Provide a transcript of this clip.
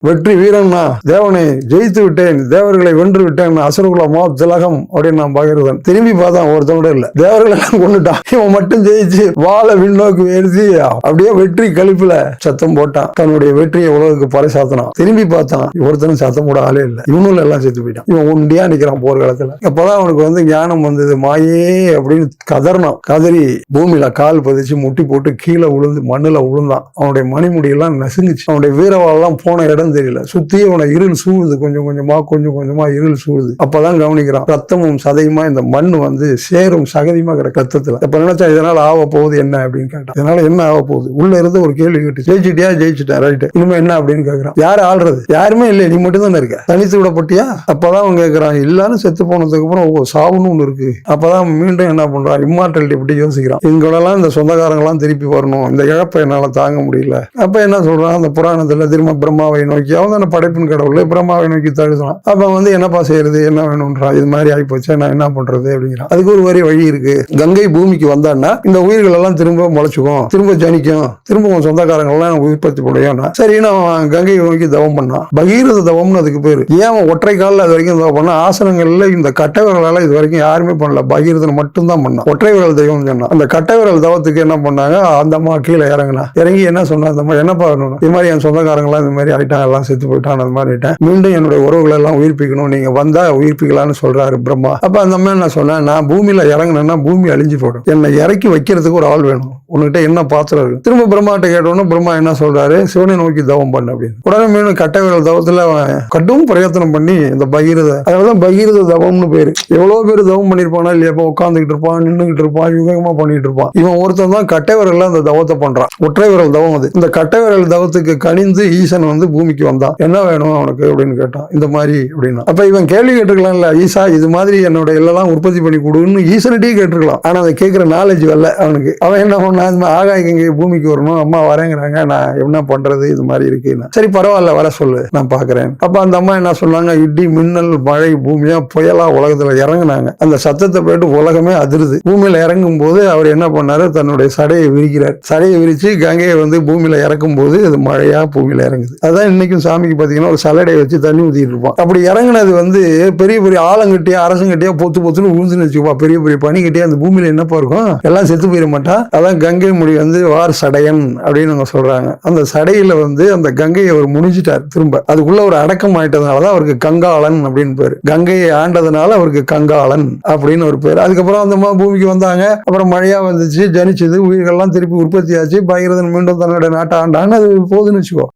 வெற்றி வீரன்னா தேவனை ஜெயித்து விட்டேன், தேவர்களை வென்று விட்டேன், அசுரகுல மோ திலகம் அப்படின்னு நான் பகிர்ந்தேன். திரும்பி பார்த்தா ஒருத்தனோட இல்ல, தேவர்கள் எல்லாம் கொண்டுட்டான், இவன் மட்டும் ஜெயிச்சு வாழை விண்ணோக்கு உயர்த்தி அப்படியே வெற்றி கழிப்புல சத்தம் போட்டான், தன்னுடைய வெற்றியை உலகுக்கு பறைசாத்தினான். திரும்பி பார்த்தான், ஒருத்தனும் சத்தம் போட ஆளே இல்லை, இவனும் எல்லாம் செத்து போயிட்டான். இவன் உண்டியா நிக்கிறான் போர்க்காலத்துல. அப்பதான் அவனுக்கு ஞானம் வந்தது. மாயே அப்படின்னு கதறினான். கதறி பூமியில கால் பதிச்சு முட்டி போட்டு கீழே விழுந்து மண்ணுல விழுந்தான். அவனுடைய மணிமுடியெல்லாம் நசுங்குச்சு. அவனுடைய வீரவாளெல்லாம் போன இடம் தெரியல. சுத்தி அவனை இருள் சூழுது, கொஞ்சம் கொஞ்சமா இருள் சூழுது. அப்பதான் கவனிக்கிறான், ரத்தமும் சதையுமா இந்த மண் சேரும் சகதியுமா கிடக்கு ரத்தத்துல. அப்ப நினைச்சா இதனால ஆக போகுது என்ன அப்படின்னு கேட்டான். இதனால என்ன ஆக போகுது? உள்ள இருந்து ஒரு கேள்வி கேட்டு, ஜெயிச்சிட்டியா? ஜெயிச்சுட்டேன், ரைட்டு, இனிமே என்ன அப்படின்னு கேட்கறான். யாரு ஆள்றது? யாருமே இல்லை, நீ மட்டும் தானே இருக்க, தனித்து விடப்பட்டியா? அப்பதான் அவன் கேட்கறான், எல்லாரும் செத்து போனதுக்கு அப்புறம் சாவுன்னு ஒண்ணு இருக்கு. அப்பதான் மீண்டும் என்ன பண்றான், இம்மார்டாலிட்டி பற்றி யோசிக்கிறான். இங்கெல்லாம் இந்த சொந்தக்காரங்களாம் திருப்பி வரணும், இந்த இழப்பை என்னால தாங்க முடியல. அப்ப என்ன சொல்றான், அந்த புராணத்துல திரும்ப பிரம்மாவை நோக்கி, அவன் தானே படைப்பின் கடவுள், பிரம்மாவை நோக்கி தழுதான். அப்ப என்னப்பா செய்யறது, என்ன வேணும்ன்றான். இது மாதிரி ஆகி போச்சு, நான் என்ன பண்றது அப்படிங்கிறான். அதுக்கு ஒரு வழி இருக்கு. கங்கை பூமிக்கு வந்தான்னா இந்த உயிர்கள் எல்லாம் திரும்ப முளைச்சுக்கும், திரும்ப ஜனிக்கும், திரும்ப சொந்தக்காரங்க எல்லாம் உற்பத்தி படையும். சரி, நான் கங்கை நோக்கி தவம் பண்ணான். பகீரத தவம்னு அதுக்கு பேரு. ஏன் ஒற்றை காலில் அது வரைக்கும் தவம் பண்ணா? ஆசனங்கள்ல இந்த கட்டைவர்களால இது வரைக்கும் யாருமே பண்ணல, பகீரதன் மட்டும் தான் பண்ணான். ஒற்றை விரல் தெய்வம் சொன்னா. அந்த கட்டைவரல் தவத்துக்கு என்ன பண்ணாங்க, அந்த அம்மா கீழே இறங்கி என்ன சொன்னா, அந்த மாதிரி என்னப்பா வேணும், இது மாதிரி என் சொந்தக்காரங்களாம் இந்த மாதிரி ஆயிட்டாங்க, எல்லாம் செத்து போயிட்டான், அந்த மாதிரி ஆயிட்டேன், மீண்டும் என்னுடைய உறவுகளை எல்லாம் உயிர்ப்பிக்கணும், நீங்க வந்தா உயிர்ப்பிக்கலாம்னு சொல்றாரு பிரம்மா. அப்ப அந்த அம்மா என்ன சொன்னா, நான் பூமியில இறங்கினேன்னா பூமி அழிஞ்சு போடும், என்னை இறக்கி வைக்கிறதுக்கு ஒரு ஆள் வேணும், உன்கிட்ட என்ன பாத்திரம் இருக்கு? திரும்ப பிரம்மாட்ட கேட்டோன்னு பிரம்மா என்ன சொல்றாரு, சிவனை நோக்கி தவம் பண்ண அப்படின்னு. உடனே மீண்டும் கட்டைவிரல் தவத்துல கடும் பிரயத்தனம் பண்ணி இந்த பகீரத, அதனாலதான் பகீரத தவம்னு பேரு. எவ்வளவு பேர் தவம் பண்ணிருப்பானா இல்லையா, உட்காந்துக்கிட்டு இருப்பான், நின்றுகிட்டு இருப்பான், யுகமா பண்ணிட்டு இருப்பான். இவன் ஒருத்தன் தான் கட்டைவிரல்ல அந்த தவத்தை பண்றான். ஒற்றை விரல் தவம் அது. இந்த கட்டைவிரல் தவத்துக்கு கணிந்து ஈசன் பூமிக்கு வந்தான். என்ன வேணும் அவனுக்கு அப்படின்னு கேட்டான். இந்த மாதிரி அப்படின்னா, அப்ப இவன் கேள்வி கேட்டுக்கலாம்ல, ஈசா இது மாதிரி என்னோட எல்லாம் உற்பத்தி பண்ணி கொடுன்னு ஈசன்கிட்டயே கேட்டுருக்கலாம். ஆனா அதை கேட்கிற நாலேஜ் வரல அவனுக்கு. அவன் என்ன பண்ணா, ஆகாய்க்கு இங்கே பூமிக்கு வரணும், அம்மா வரேங்கிறாங்க, நான் என்ன பண்றது, இது மாதிரி இருக்கு. சரி பரவாயில்ல, வர சொல்லு, நான் பாக்குறேன். அப்ப அந்த அம்மா என்ன சொன்னாங்க, இடி மின்னல் மழை பூமியா புயலா உலகத்துல இறங்குனாங்க. அந்த சத்தத்தை போயிட்டு உலகமே அதிருது. பூமியில இறங்கும் போது அவர் என்ன பண்ணாரு, தன்னுடைய சடையை விரிக்கிறார். சடையை விரிச்சு கங்கையை பூமியில இறக்கும் போது அது மழையா பூமியில இறங்குது. அதான் இன்னைக்கும் சாமிக்கு பாத்தீங்கன்னா ஒரு சலடையை வச்சு தண்ணி ஊத்திட்டு இருப்பான். அப்படி இறங்குனது பெரிய பெரிய ஆலங்கட்டியா அரசங்கட்டியா பொத்துன்னு விழுந்துன்னு வச்சுப்பா, பெரிய பெரிய பனி கட்டியா அந்த பூமியில என்னப்பா இருக்கும், எல்லாம் செத்து போயிட மாட்டா. அதான் கங்கை முடி வார் சடையன் அப்படின்னு அவங்க சொல்றாங்க. அந்த சடையில அந்த கங்கையை அவர் முடிஞ்சிட்டார். திரும்ப அதுக்குள்ள ஒரு அடக்கம் ஆயிட்டதுனாலதான் அவருக்கு கங்காளன் அப்படின்னு பேரு. கங்கையை ஆண்டதுனால அவருக்கு கங்காளன் அப்படின்னு ஒரு பேர். அதுக்கப்புறம் அந்த பூமிக்கு வந்தாங்க. அப்புறம் மழையா வந்துச்சு, ஜனிச்சது, உயிர்கள்லாம் திருப்பி உற்பத்தி ஆச்சு. பகீரதன் மீண்டும் தன்னுடைய நாட்டை ஆண்டான்னு அது போகுதுன்னு வச்சுக்கோ.